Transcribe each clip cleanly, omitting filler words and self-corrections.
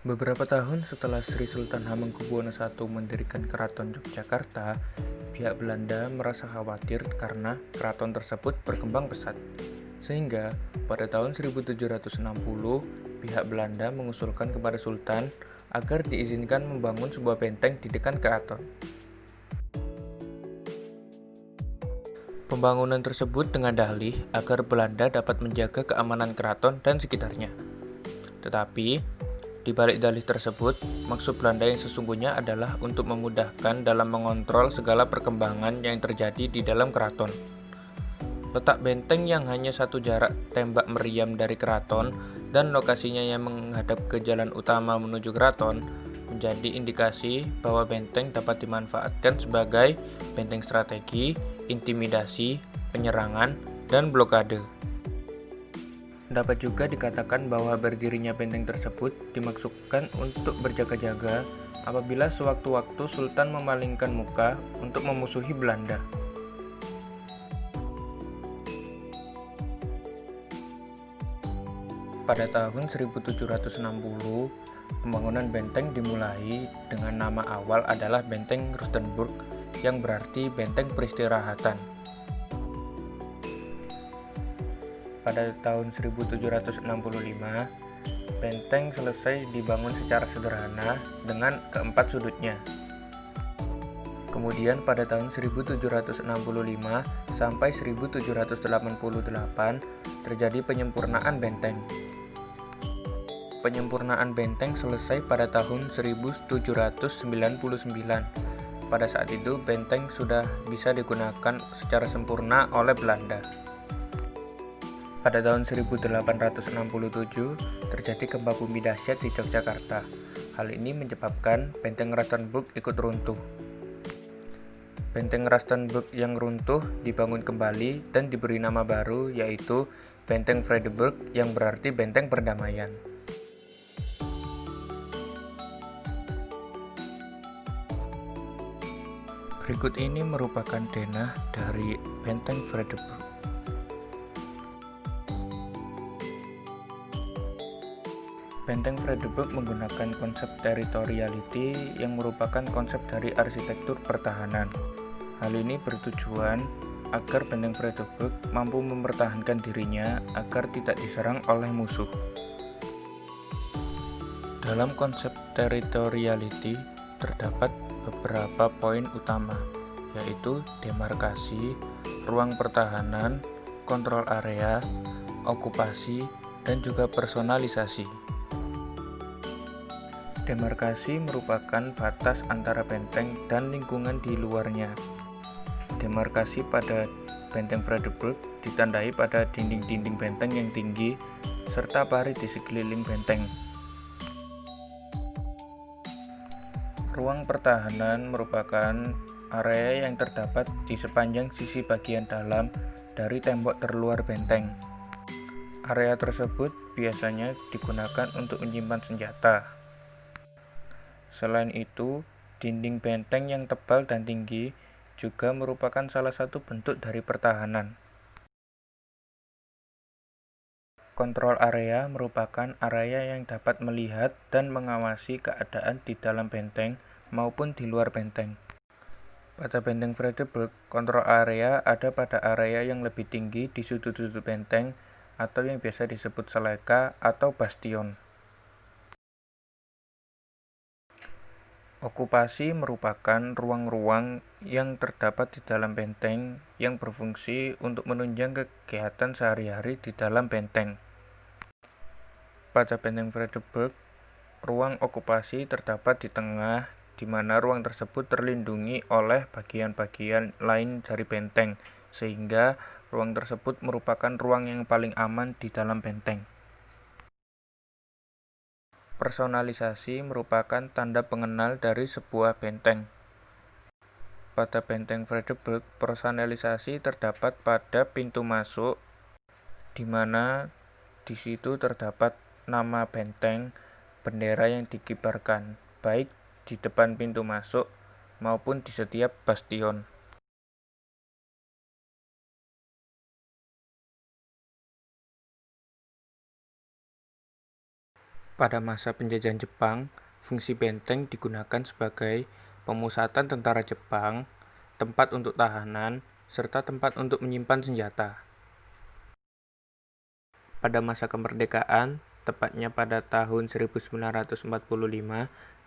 Beberapa tahun setelah Sri Sultan Hamengkubuwono I mendirikan Keraton Yogyakarta, pihak Belanda merasa khawatir karena keraton tersebut berkembang pesat. Sehingga pada tahun 1760, pihak Belanda mengusulkan kepada Sultan agar diizinkan membangun sebuah benteng di dekat keraton. Pembangunan tersebut dengan dalih agar Belanda dapat menjaga keamanan keraton dan sekitarnya. Tetapi, di balik dalih tersebut, maksud Belanda yang sesungguhnya adalah untuk memudahkan dalam mengontrol segala perkembangan yang terjadi di dalam keraton. Letak benteng yang hanya satu jarak tembak meriam dari keraton dan lokasinya yang menghadap ke jalan utama menuju keraton menjadi indikasi bahwa benteng dapat dimanfaatkan sebagai benteng strategi, intimidasi, penyerangan, dan blokade. Dapat juga dikatakan bahwa berdirinya benteng tersebut dimaksudkan untuk berjaga-jaga apabila sewaktu-waktu Sultan memalingkan muka untuk memusuhi Belanda. Pada tahun 1760, pembangunan benteng dimulai dengan nama awal adalah Benteng Rustenburg yang berarti benteng peristirahatan. Pada tahun 1765, benteng selesai dibangun secara sederhana dengan keempat sudutnya. Kemudian pada tahun 1765 sampai 1788 terjadi penyempurnaan benteng. Penyempurnaan benteng selesai pada tahun 1799. Pada saat itu benteng sudah bisa digunakan secara sempurna oleh Belanda. Pada tahun 1867 terjadi gempa bumi dahsyat di Yogyakarta. Hal ini menyebabkan Benteng Rustenburg ikut runtuh. Benteng Rustenburg yang runtuh dibangun kembali dan diberi nama baru yaitu Benteng Vredenburg yang berarti benteng perdamaian. Berikut ini merupakan denah dari Benteng Vredenburg. Benteng Vredenburg menggunakan konsep territoriality yang merupakan konsep dari arsitektur pertahanan. Hal ini bertujuan agar Benteng Vredenburg mampu mempertahankan dirinya agar tidak diserang oleh musuh. Dalam konsep territoriality terdapat beberapa poin utama, yaitu demarkasi, ruang pertahanan, kontrol area, okupasi, dan juga personalisasi. Demarkasi merupakan batas antara benteng dan lingkungan di luarnya. Demarkasi pada Benteng Vredenburg ditandai pada dinding-dinding benteng yang tinggi serta parit di sekeliling benteng. Ruang pertahanan merupakan area yang terdapat di sepanjang sisi bagian dalam dari tembok terluar benteng. Area tersebut biasanya digunakan untuk menyimpan senjata. Selain itu, dinding benteng yang tebal dan tinggi juga merupakan salah satu bentuk dari pertahanan. Kontrol area merupakan area yang dapat melihat dan mengawasi keadaan di dalam benteng maupun di luar benteng. Pada Benteng Vredenburg, kontrol area ada pada area yang lebih tinggi di sudut-sudut benteng atau yang biasa disebut seleka atau bastion. Okupasi merupakan ruang-ruang yang terdapat di dalam benteng yang berfungsi untuk menunjang kegiatan sehari-hari di dalam benteng. Pada Benteng Vredenburg, ruang okupasi terdapat di tengah, di mana ruang tersebut terlindungi oleh bagian-bagian lain dari benteng, sehingga ruang tersebut merupakan ruang yang paling aman di dalam benteng. Personalisasi merupakan tanda pengenal dari sebuah benteng. Pada Benteng Vredenburg, personalisasi terdapat pada pintu masuk, di mana di situ terdapat nama benteng, bendera yang dikibarkan, baik di depan pintu masuk maupun di setiap bastion. Pada masa penjajahan Jepang, fungsi benteng digunakan sebagai pemusatan tentara Jepang, tempat untuk tahanan, serta tempat untuk menyimpan senjata. Pada masa kemerdekaan, tepatnya pada tahun 1945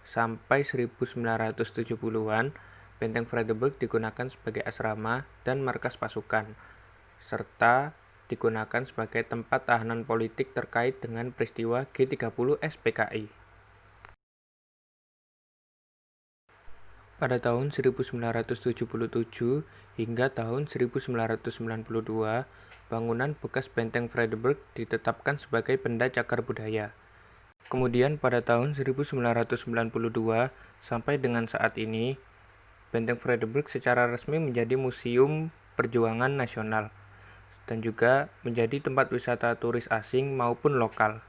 sampai 1970-an, Benteng Friedeburg digunakan sebagai asrama dan markas pasukan, serta digunakan sebagai tempat tahanan politik terkait dengan peristiwa G30 SPKI. Pada tahun 1977 hingga tahun 1992, bangunan bekas Benteng Friedeburg ditetapkan sebagai benda cagar budaya. Kemudian pada tahun 1992 sampai dengan saat ini, Benteng Friedeburg secara resmi menjadi Museum Perjuangan Nasional dan juga menjadi tempat wisata turis asing maupun lokal.